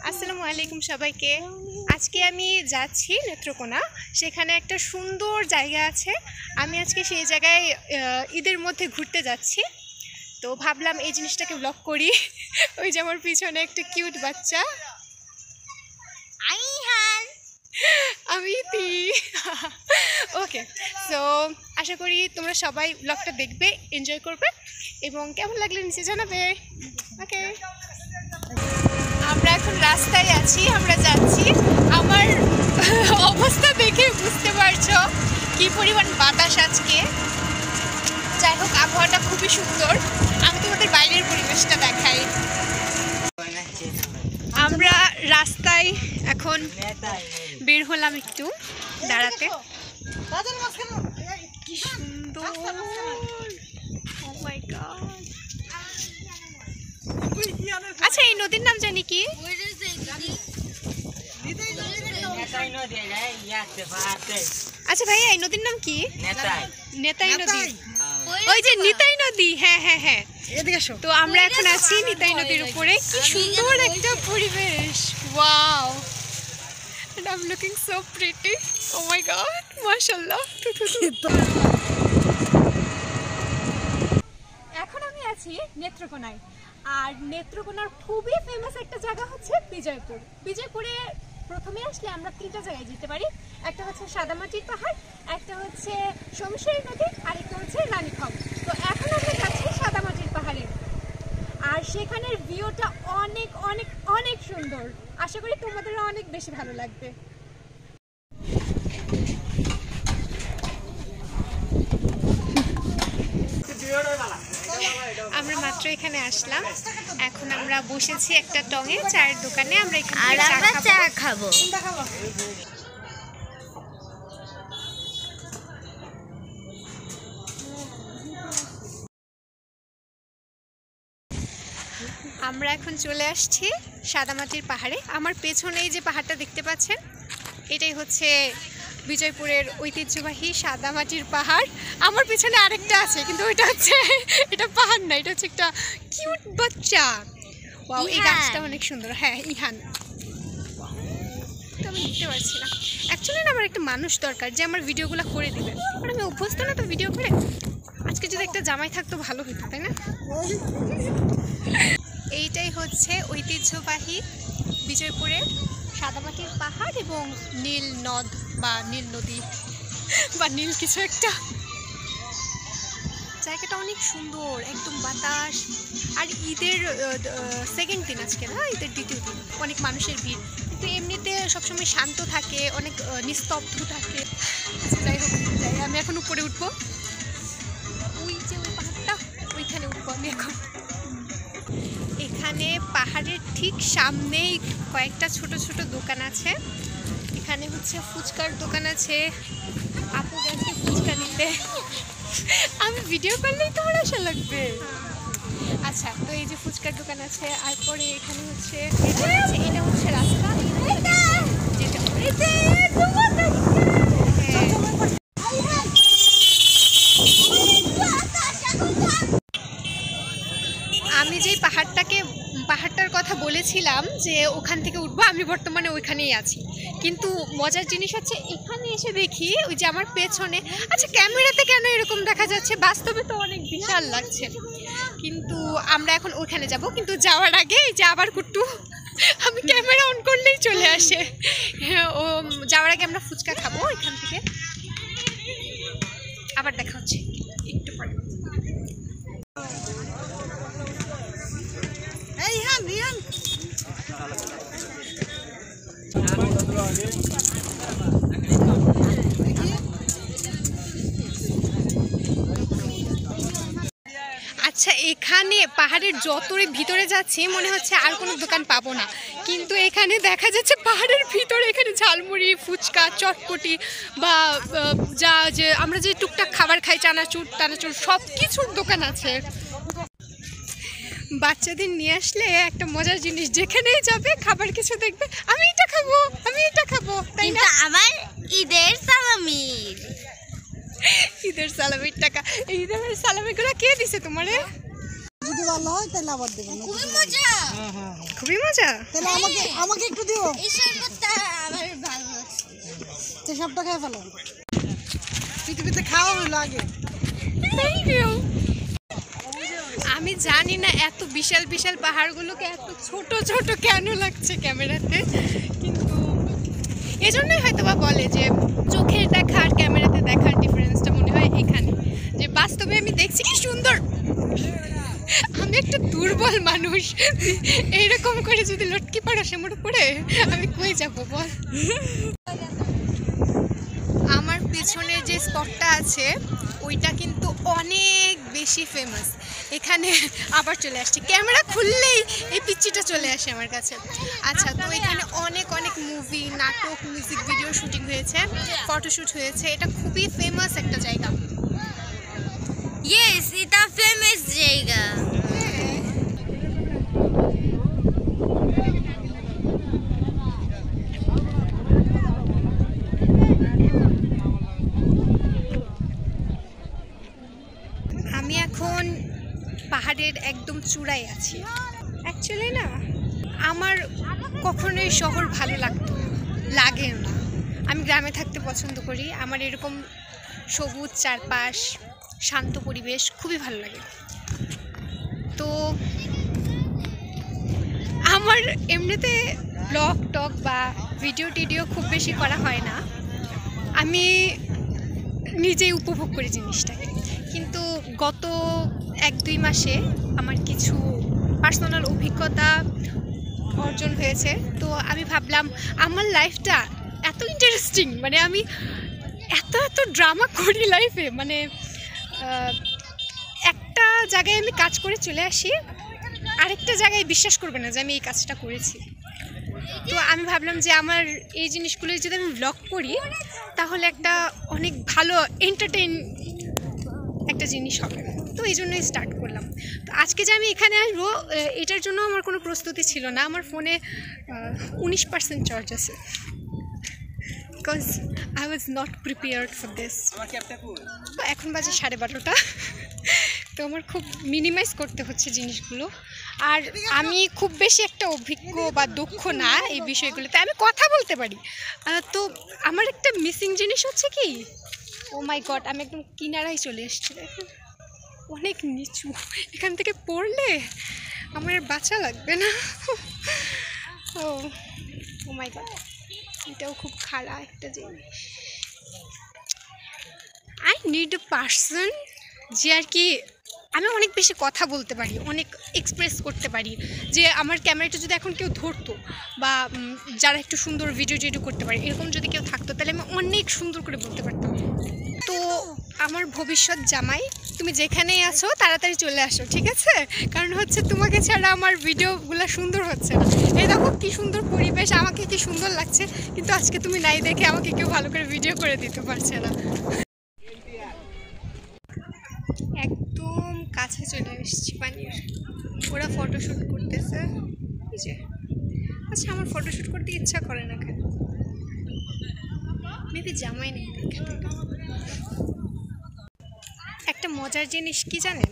আসসালামু আলাইকুম সবাইকে। আজকে আমি যাচ্ছি নেত্রকোনা, সেখানে একটা সুন্দর জায়গা আছে। আমি আজকে সেই জায়গায় ঈদের মধ্যে ঘুরতে যাচ্ছি, তো ভাবলাম এই জিনিসটাকে ব্লগ করি। ওই যে আমার পিছনে একটা কিউট বাচ্চা, আমি ওকে। সো আশা করি তোমরা সবাই ব্লগটা দেখবে, এনজয় করবে এবং কেমন লাগলে নিচে জানাবে। ওকে, আমরা এখন রাস্তায় আছি, আমরা যাচ্ছি। আমার অবস্থা দেখে বুঝতে পারছো কি পরিমাণ বাতাস আজকে। যাই হোক, আবহাওয়াটা খুবই সুন্দর। আমি তোমাদের বাইরের পরিবেশটা দেখাই। আমরা রাস্তায় এখন বের হলাম একটু দাঁড়াতে। কি সুন্দর! Oh my God! আচ্ছা, এই নদীর নাম জানি কি? আচ্ছা ভাইয়া, এই নদীর নাম কি? নেতাই নদী। ওই যে নিতাই নদী, হ্যাঁ হ্যাঁ হ্যাঁ। তো আমরা এখন আছি নিতাই নদীর উপরে। কি সুন্দর একটা পরিবেশ! Wow, and I'm looking so pretty. Oh my God, মাশাআল্লাহ। এখন আমি আছি নেত্রকোনায়, আর নেত্রকোনার খুবই ফেমাস একটা জায়গা হচ্ছে বিজয়পুর। বিজয়পুরে প্রথমে আসলে আমরা তিনটা জায়গায় যেতে পারি। একটা হচ্ছে সাদামাটির পাহাড়, একটা হচ্ছে শমশের নদী, আর একটা হচ্ছে রানীখাও। তো এখন আমরা যাচ্ছি সাদামাটির পাহাড়ে, আর সেখানের ভিউটা অনেক অনেক অনেক সুন্দর। আশা করি তোমাদেরও অনেক বেশি ভালো লাগবে। আমরা মাত্র এখানে আসলাম, এখন আমরা বসেছি একটা টঙে চায়ের দোকানে। আমরা এখানে চা খাবো। আমরা এখন চলে আসছি সাদামাটির পাহাড়ে। আমার পেছনেই যে পাহাড়টা দেখতে পাচ্ছেন, এটাই হচ্ছে বিজয়পুরের ঐতিহ্যবাহী সাদামাটির পাহাড়। আমার পিছনে আরেকটা আছে, কিন্তু ওইটা হচ্ছে, এটা পাহাড় না, এটা হচ্ছে একটা কিউট বাচ্চা। ওয়াও, এই গাছটা অনেক সুন্দর। হ্যাঁ, ইহান। তো আমি দেখতে পারছি না। অ্যাকচুয়ালি না, আমার একটা মানুষ দরকার যে আমার ভিডিওগুলো করে দিবে, কারণ আমি অভ্যস্ত না তো ভিডিও করে। আজকে যদি একটা জামাই থাকতো ভালো হতো, তাই না? এইটাই হচ্ছে ঐতিহ্যবাহী বিজয়পুরের সাদামাটির পাহাড় এবং নীল নদ বা নীল নদী বা নীল কিছু একটা। জায়গাটা অনেক সুন্দর, একদম বাতাস। আর ঈদের সেকেন্ড দিন আজকে, না ঈদের দ্বিতীয় দিন, অনেক মানুষের ভিড়, কিন্তু এমনিতে সবসময় শান্ত থাকে, অনেক নিস্তব্ধ থাকে। যাই হোক, আমি এখন উপরে উঠবো। ওই যে ওই পাহাড়টা, ওইখানে উঠবো আমি এখন। এখানে পাহাড়ের ঠিক সামনেই কয়েকটা ছোট ছোট দোকান আছে। এখানে হচ্ছে ফুচকার দোকান আছে। আপু গেছে ফুচকা নিতে। আমি ভিডিও করলেই তোমার আশা লাগবে। আচ্ছা, তো এই যে ফুচকার দোকান আছে, আর পরে এখানে হচ্ছে এটা হচ্ছে রাস্তা। আমি যেই পাহাড়টার কথা বলেছিলাম যে ওখান থেকে উঠবো, আমি বর্তমানে ওইখানেই আছি। কিন্তু মজার জিনিস হচ্ছে, এখানে এসে দেখি ওই যে আমার পেছনে, আচ্ছা ক্যামেরাতে কেন এরকম দেখা যাচ্ছে, বাস্তবে তো অনেক বিশাল লাগছে। কিন্তু আমরা এখন ওখানে যাব, কিন্তু যাওয়ার আগে এই যে আবার কুট্টু, আমি ক্যামেরা অন করলেই চলে আসে। ও যাওয়ার আগে আমরা ফুচকা খাবো এখান থেকে। আবার দেখা হচ্ছে একটু পরে। আচ্ছা, এখানে পাহাড়ের যতই ভিতরে যাচ্ছি মনে হচ্ছে আর কোনো দোকান পাবো না, কিন্তু এখানে দেখা যাচ্ছে পাহাড়ের ভিতরে এখানে ঝালমুড়ি, ফুচকা, চটপটি বা যা যে আমরা যে টুকটাক খাবার খাই, চানাচুর টানাচুর, সব কিছুর দোকান আছে। বাচ্চাদের নিয়ে আসলে একটা মজার জিনিস, যেখানেই যাবে খাবার কিছু দেখবে, আমি এটা খাবো, আমি এটা খাবো, তাই না? আমার ঈদের সালামির টাকা, ঈদের সালামিগুলো কে দিছে তোমারে? যদি ভালো হয় তাহলে আবার দেবেন। খুবই মজা, খুবই মজা। তাহলে আমাকে একটু দিও। এই শরবতটা আমার ভালো লাগছে। সবটা খেয়ে ফেলো, পৃথিবীতে খাওয়া হলো আগে। Thank you. আমি জানি না এত বিশাল বিশাল পাহাড়গুলোকে এত ছোট ছোট কেন লাগছে ক্যামেরাতে, কিন্তু এজন্যই হয়তো বা বলে যে চোখের দেখা আর ক্যামেরাতে দেখার ডিফারেন্সটা মনে হয় এখানে, যে বাস্তবে আমি দেখছি কি সুন্দর। আমি একটা দুর্বল মানুষ, এইরকম করে যদি লটকি পড়া সেমর পড়ে আমি কই যাব বল। আমার পেছনে যে স্পটটা আছে ওইটা কিন্তু অনেক বেশি ফেমাস। এখানে আবার চলে আসছে, ক্যামেরা খুললেই এই পিচ্চিটা চলে আসে আমার কাছে। আচ্ছা, তো এখানে অনেক অনেক মুভি, নাটক, মিউজিক ভিডিও শুটিং হয়েছে, ফটোশ্যুট হয়েছে। এটা খুবই ফেমাস একটা জায়গা। ইয়েস, এটা ফেমাস জায়গা। আমি এখন পাহাড়ের একদম চূড়ায় আছি। অ্যাকচুয়ালি না, আমার কখনোই শহর ভালো লাগে না। আমি গ্রামে থাকতে পছন্দ করি। আমার এরকম সবুজ চারপাশ, শান্ত পরিবেশ খুবই ভালো লাগে। তো আমার এমনিতে ব্লগ টক বা ভিডিও টিডিও খুব বেশি করা হয় না, আমি নিজেই উপভোগ করি জিনিসটাকে। কিন্তু গত 1-2 মাসে আমার কিছু পার্সোনাল অভিজ্ঞতা অর্জন হয়েছে। তো আমি ভাবলাম আমার লাইফটা এত ইন্টারেস্টিং, মানে আমি এত ড্রামা করি লাইফে, মানে একটা জায়গায় আমি কাজ করে চলে আসি, আরেকটা জায়গায় বিশ্বাস করবে না যে আমি এই কাজটা করেছি। তো আমি ভাবলাম যে আমার এই জিনিসগুলো যদি আমি ব্লগ করি তাহলে একটা অনেক ভালো এন্টারটেইন একটা জিনিস হবে। তো এই জন্যই স্টার্ট করলাম। তো আজকে যে আমি এখানে আসবো এটার জন্য আমার কোনো প্রস্তুতি ছিল না। আমার ফোনে 19% চার্জ আছে, because I was not prepared for this. এখন বাজে 12:30। তো আমার খুব মিনিমাইজ করতে হচ্ছে জিনিসগুলো। আর আমি খুব বেশি একটা অভিজ্ঞ বা দক্ষ না এই বিষয়গুলোতে, আমি কথা বলতে পারি। তো আমার একটা মিসিং জিনিস হচ্ছে কি, ও মাই গড, আমি একদম কিনারায় চলে এসেছি। দেখুন অনেক নিচু, এখান থেকে পড়লে আমার বাঁচা লাগবে না। ও মাই গড, এটাও খুব খারাপ একটা জিনিস। আই নিড এ পার্সন যে আর কি, আমি অনেক বেশি কথা বলতে পারি, অনেক এক্সপ্রেস করতে পারি। যে আমার ক্যামেরাটা যদি এখন কেউ ধরতো বা যারা একটু সুন্দর ভিডিও টিডিও করতে পারে এরকম যদি কেউ থাকতো তাহলে আমি অনেক সুন্দর করে বলতে পারতাম। তো আমার ভবিষ্যৎ জামাই, তুমি যেখানেই আছো তাড়াতাড়ি চলে আসো, ঠিক আছে? কারণ হচ্ছে তোমাকে ছাড়া আমার ভিডিওগুলো সুন্দর হচ্ছে না। এই দেখো কি সুন্দর পরিবেশ, আমাকে কি সুন্দর লাগছে, কিন্তু আজকে তুমি নাই দেখে আমাকে কেউ ভালো করে ভিডিও করে দিতে পারছে না। একদম কাছে চলে এসেছি পানির, ওরা ফটোশ্যুট করতেছে। এই যে, আচ্ছা আমার ফটোশ্যুট করতে ইচ্ছা করে না কেন? মেবি জামাই নেই দেখে। একটা মজার জিনিস কি জানেন,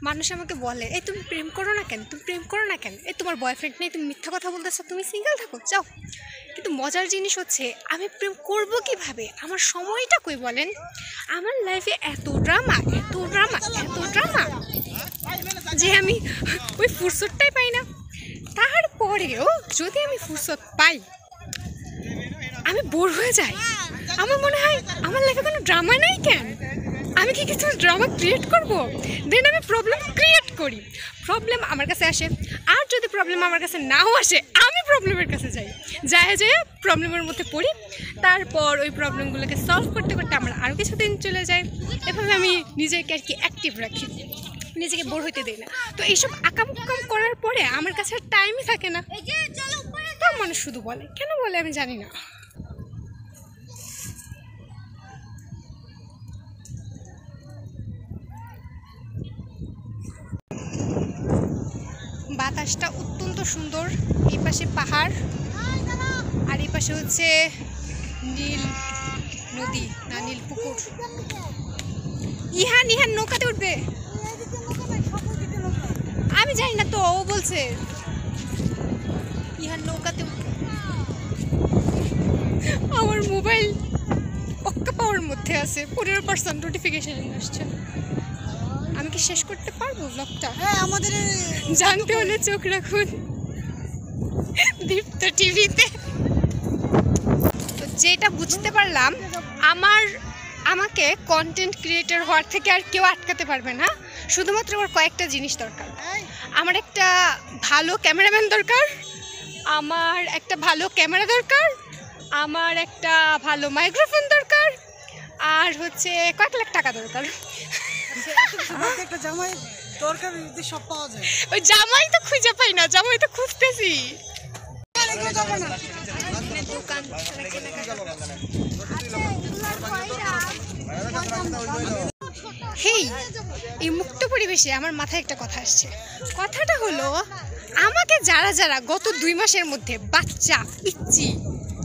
মানুষ আমাকে বলে এই তুমি প্রেম করো না কেন, তুমি প্রেম করো না কেন, এই তোমার বয়ফ্রেন্ড নেই, তুমি মিথ্যা কথা বলতেছো, তুমি সিঙ্গেল থাকো, যাও। কিন্তু মজার জিনিস হচ্ছে আমি প্রেম করব কিভাবে, আমার সময়টা কই বলেন? আমার লাইফে এত ড্রামা যে আমি ওই ফুরসতটাই পাই না। তারপরেও যদি আমি ফুরসত পাই আমি বোর হয়ে যাই। আমার মনে হয় আমার লাইফে কোনো ড্রামা নেই কেন, আমি কি কিছু ড্রামা ক্রিয়েট করব? দেন আমি প্রবলেম ক্রিয়েট করি, প্রবলেম আমার কাছে আসে। আর যদি প্রবলেম আমার কাছে নাও আসে, আমি প্রবলেমের কাছে যাই, যেয়ে প্রবলেমের মধ্যে পড়ি। তারপর ওই প্রবলেমগুলোকে সলভ করতে করতে আমার আরও কিছু দিন চলে যায়। এভাবে আমি নিজেকে আর কি অ্যাক্টিভ রাখি, নিজেকে বোর হইতে দিই না। তো এইসব আকাম করার পরে আমার কাছে আর টাইমই থাকে না। তো মানুষ শুধু বলে, কেন বলে আমি জানি না। বাতাসটা অত্যন্ত সুন্দর, এই পাশে পাহাড় আর এই পাশে হচ্ছে নীল নদী, না নীল পুকুর। ইহান নৌকাতে উঠবে। আমি জানি না তো, ও বলছে ইহার নৌকাতে আমার মোবাইল পক্কা পাওয়ার মধ্যে আছে, 15% নোটিফিকেশন আসছে। আমি কি শেষ করতে পারবো ব্লগটা? হ্যাঁ আমাদের জানতে হলে চোখ রাখুন দীপ্ত টিভিতে। তো যেটা বুঝতে পারলাম, আমাকে কন্টেন্ট ক্রিয়েটর হওয়ার থেকে আর কেউ আটকাতে পারবে না। শুধুমাত্র আমার কয়েকটা জিনিস দরকার। আমার একটা ভালো ক্যামেরাম্যান দরকার, আমার একটা ভালো ক্যামেরা দরকার, আমার একটা ভালো মাইক্রোফোন দরকার, আর হচ্ছে কয়েক লাখ টাকা দরকার। একটা জামাই দরকার, সব পাওয়া যায়। ওই জামাই তো খুঁজে পাই না, জামাই তো খুঁজতেছি। দোকান হেই, এই মুক্ত পরিবেশে আমার মাথায় একটা কথা আসছে। কথাটা হলো, আমাকে যারা যারা গত 2 মাসের মধ্যে বাচ্চা, পিচ্চি,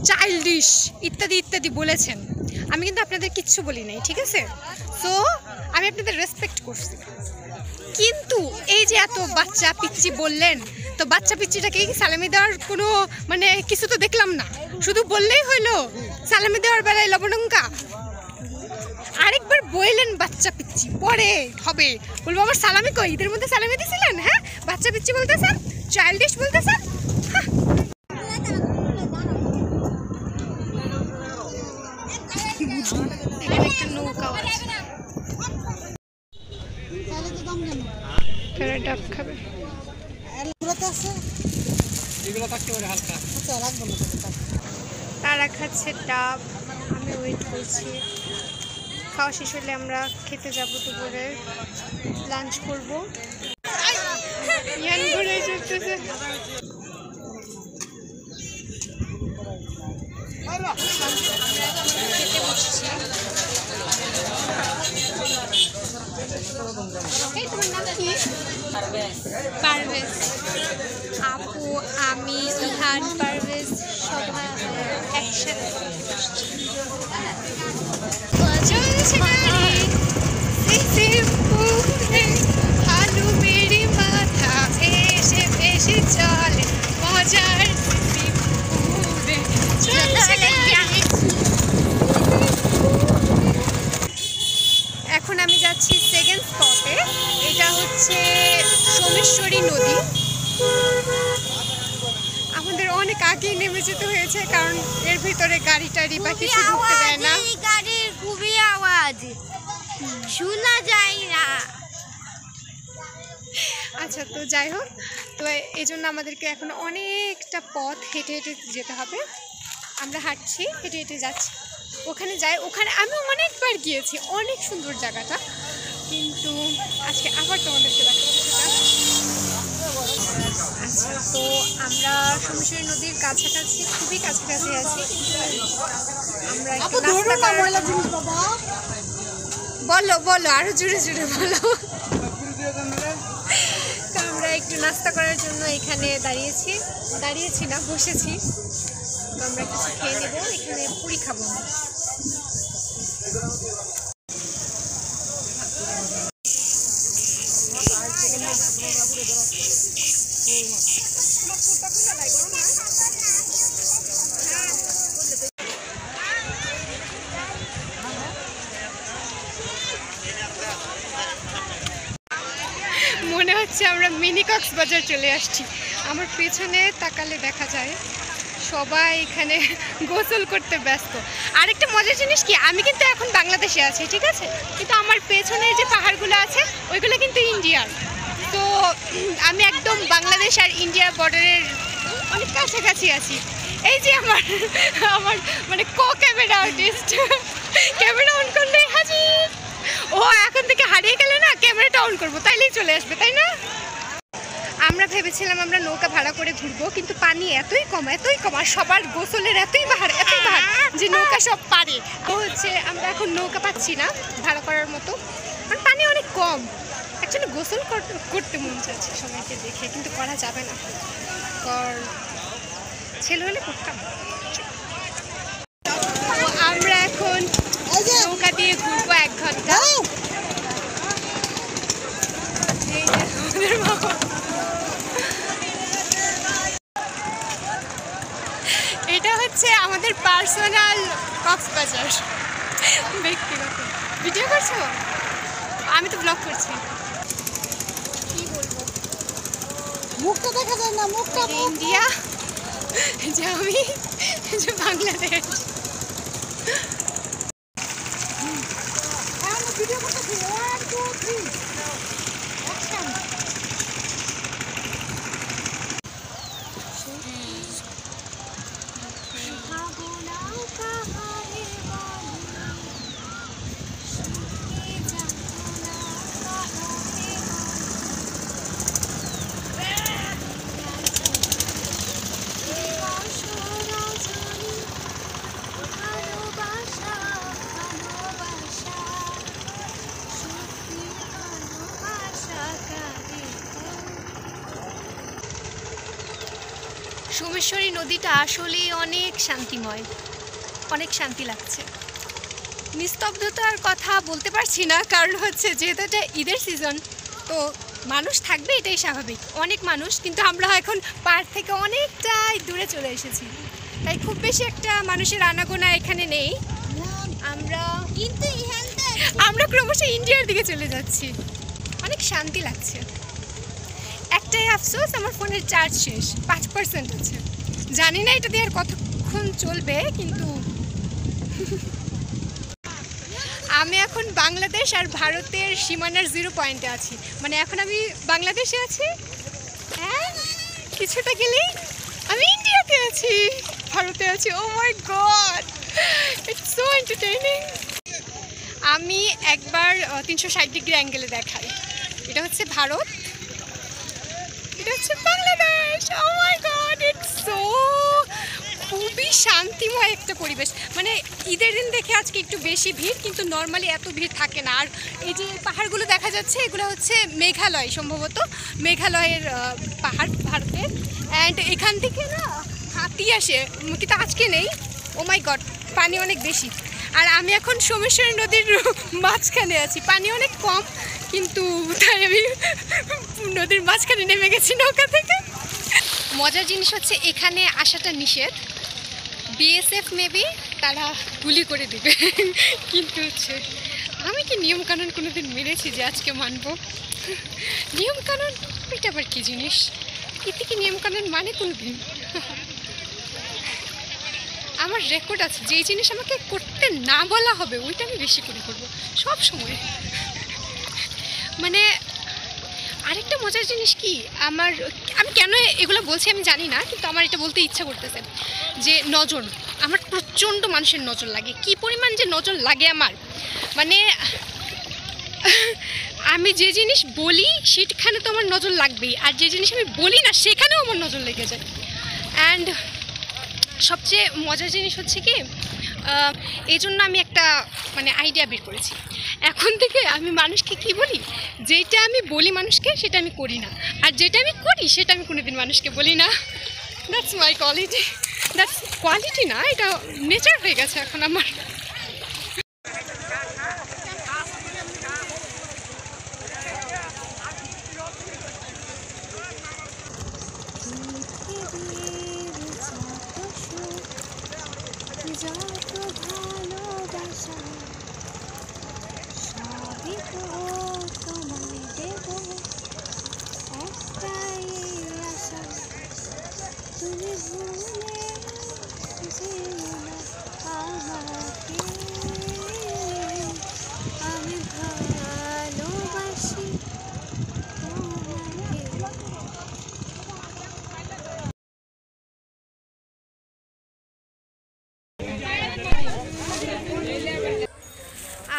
চাইল্ডিশ ইত্যাদি ইত্যাদি বলেছেন, আমি কিন্তু আপনাদের কিচ্ছু বলি নাই, ঠিক আছে? সো আমি আপনাদের রেসপেক্ট করছি। কিন্তু এই যে এত বাচ্চা পিচ্চি বললেন, তো বাচ্চা পিচ্চিটাকে কি সালামি দেওয়ার কোনো মানে কিছু তো দেখলাম না, শুধু বললেই হইলো সালামি দেওয়ার বেলায় লবণঙ্কা। আরেকবার বললেন বাচ্চা পিচ্চি, পরে হবে বলবো আমার সালামি কই, ঈদের মধ্যে সালামি দিছিলেন? হ্যাঁ, বাচ্চা পিচ্চি বলতেছেন, চাইল্ডিশ বলতেছেন। এখানে একটা নৌকা আছে, তাহলে তো দাম কেন? তারা ডাব খাবে। এগুলোতে আছে, এগুলো থাকতে পারে হালকা। আচ্ছা রাখবো না তাহলে। তারা খাচ্ছে ডাব, আমি ওয়েট করছি। খাওয়া শেষ হলে আমরা খেতে যাব, দুপুরে লাঞ্চ করব। ইয়ান ঘুরে চলতেছে। আমরা খেতে বসছি। এই তোমার নাম কি? পারভেজ। আপু, আমি, ইহান, পারভেজ সবাই একসাথে চলছে গাড়ি। আলু মেরি মাথা ভেসে ভেসে চলে মজার চলছে গাড়ি। এখন আমি যাচ্ছি সেকেন্ড স্পটে। এটা হচ্ছে সোমেশ্বরী নদী। আমাদের অনেক আগেই নেমে যেতে হয়েছে, কারণ এর ভিতরে গাড়ি টাড়ি বা কিছু ঢুকতে দেয় না। গাড়ির খুবই আওয়াজ, শোনা যায় না। আচ্ছা, তো যাই হোক, তো এই জন্য আমাদেরকে এখন অনেকটা পথ হেঁটে হেঁটে যেতে হবে। আমরা হাঁটছি, হেঁটে হেঁটে যাচ্ছি। ওখানে যাই, ওখানে আমি অনেকবার গিয়েছি, অনেক সুন্দর জায়গাটা, কিন্তু আজকে আবার তোমাদেরকে দেখাচ্ছি সেটা। আচ্ছা, তো আমরা সোমেশ্বরী নদীর কাছাকাছি, খুবই কাছাকাছি আছি। আমরা একটু নাস্তা করার জন্য, বলো বলো আরো জোরে জোরে বলো। তো আমরা একটু নাস্তা করার জন্য এখানে দাঁড়িয়েছি না, বসেছি। তো আমরা কিছু খেয়ে নেবো, এখানে পুরি খাবো। মনে হচ্ছে আমরা মিনি কক্সবাজার চলে আসছি। আমার পেছনে তাকালে দেখা যায় সবাই এখানে গোসল করতে ব্যস্ত। আরেকটা মজার জিনিস কি, আমি কিন্তু এখন বাংলাদেশে আছি, ঠিক আছে, কিন্তু আমার পেছনে যে পাহাড়গুলো আছে ওইগুলো কিন্তু ইন্ডিয়ার। তো আমি একদম বাংলাদেশ আর ইন্ডিয়ার বর্ডারের অনেক কাছাকাছি আছি। এই যে আমার মানে ক্যামেরা আর্টিস্ট, ক্যামেরা অন করলেই হাজির। ও এখন থেকে হারিয়ে গেলে না, ক্যামেরাটা অন করবো, তাইলেই চলে আসবে, তাই না? আমরা ভেবেছিলাম আমরা নৌকা ভাড়া করে ঘুরবো, কিন্তু পানি এতই কম আর সবার গোসলের এতই বাহার যে নৌকা সব পারে। তো হচ্ছে আমরা এখন নৌকা পাচ্ছি না ভাড়া করার মতো, কারণ পানি অনেক কম। অ্যাকচুয়ালি গোসল করতে মন চাচ্ছে সবাইকে দেখে, কিন্তু করা যাবে না, কারণ ছেলে হলে করতাম। আমরা এখন নৌকা দিয়ে ঘুরবো 1 ঘন্টা। এটা হচ্ছে আমাদের পার্সোনাল কক্সবাজার, ব্যক্তিগত। ভিডিও করছো? আমি তো ব্লগ করছি। কি বলবো, মুখটা দেখা যায় না, মুখটা ইন্ডিয়া, যে আমি, যে বাংলাদেশ। ভিডিও করতেছি 1 2 3 অ্যাকশন। সোমেশ্বরী নদীটা আসলে অনেক শান্তিময়, অনেক শান্তি লাগছে। নিস্তব্ধতার কথা বলতে পারছি না, কারণ হচ্ছে যেহেতু এটা ঈদের সিজন, তো মানুষ থাকবে, এটাই স্বাভাবিক, অনেক মানুষ। কিন্তু আমরা এখন পাড় থেকে অনেকটাই দূরে চলে এসেছি, তাই খুব বেশি একটা মানুষের আনাগোনা এখানে নেই। আমরা ক্রমশ ইন্ডিয়ার দিকে চলে যাচ্ছি, অনেক শান্তি লাগছে। একটাই আফসোস, আমার ফোনের চার্জ শেষ, 5% আছে। জানি না এটা দিয়ে আর কতক্ষণ চলবে, কিন্তু আমি এখন বাংলাদেশ আর ভারতের সীমানার 0 পয়েন্টে আছি। মানে এখন আমি বাংলাদেশে আছি, হ্যাঁ, কিছুটা গেলেই আমি ইন্ডিয়াতে আছি, ভারতে আছি। ও মাই গড, ইটস সো এন্টারটেইনিং। আমি একবার 360 ডিগ্রি অ্যাঙ্গেলে দেখাই। এটা হচ্ছে ভারত, এটা হচ্ছে বাংলাদেশ। ও মাই গড, ইটস সো, খুবই শান্তিময় একটা পরিবেশ। মানে ঈদের দিন দেখে আজকে একটু বেশি ভিড়, কিন্তু নর্মালি এত ভিড় থাকে না। আর এই যে পাহাড়গুলো দেখা যাচ্ছে, এগুলো হচ্ছে মেঘালয়, সম্ভবত মেঘালয়ের পাহাড় ভারতের। অ্যান্ড এখান থেকে না হাতি আসে, কিন্তু আজকে নেই। ও মাই গড, পানি অনেক বেশি। আর আমি এখন সোমেশ্বরী নদীর মাঝখানে আছি, পানি অনেক কম, কিন্তু তাই আমি নদীর মাঝখানে নেমে গেছি নৌকা থেকে। মজার জিনিস হচ্ছে এখানে আসাটা নিষেধ, বিএসএফ মেবি তারা গুলি করে দিবে, কিন্তু হচ্ছে আমি কি নিয়মকানুন কোনোদিন মেনেছি যে আজকে মানবো? নিয়মকানুন এটা আবার কী জিনিস? এতে কি নিয়মকানুন মানে কোনোদিন? আমার রেকর্ড আছে, যেই জিনিস আমাকে করতে না বলা হবে ওইটা আমি বেশি করে করবো সব সময়। মানে আরেকটা মজার জিনিস কি, আমি কেন এগুলো বলছি আমি জানি না, কিন্তু আমার এটা বলতে ইচ্ছা করতেছে যে নজর, আমার প্রচণ্ড মানুষের নজর লাগে। কি পরিমাণ যে নজর লাগে আমার, মানে আমি যে জিনিস বলি সেখানে তো আমার নজর লাগবেই, আর যে জিনিস আমি বলি না সেখানেও আমার নজর লেগে যায়। অ্যান্ড সবচেয়ে মজার জিনিস হচ্ছে কি, এই জন্য আমি একটা মানে আইডিয়া বের করেছি। এখন থেকে আমি মানুষকে কি বলি, যেটা আমি বলি মানুষকে সেটা আমি করি না, আর যেটা আমি করি সেটা আমি কোনোদিন মানুষকে বলি না। That's my quality, that's quality না, এটা নেচার হয়ে গেছে এখন আমার।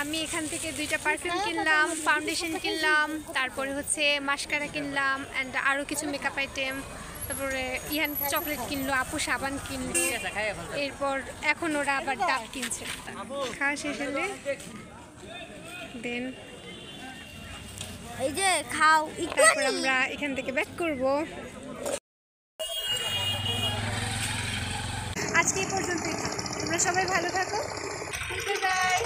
আমি এখান থেকে 2টা পারফিউম কিনলাম, ফাউন্ডেশন কিনলাম, তারপরে হচ্ছে মাস্কারা কিনলাম, অ্যান্ড আরও কিছু মেকআপ আইটেম, তারপরে ইহান চকলেট কিনলো, আপু সাবান কিনলো, এরপর এখন ওরা আবার ডাব কিনছে। খাওয়া শেষ হলে দেন এই যে খাও, তারপর আমরা এখান থেকে ব্যাক করব। আজকে এই পর্যন্তই, তোমরা সবাই ভালো থাকো। বাই।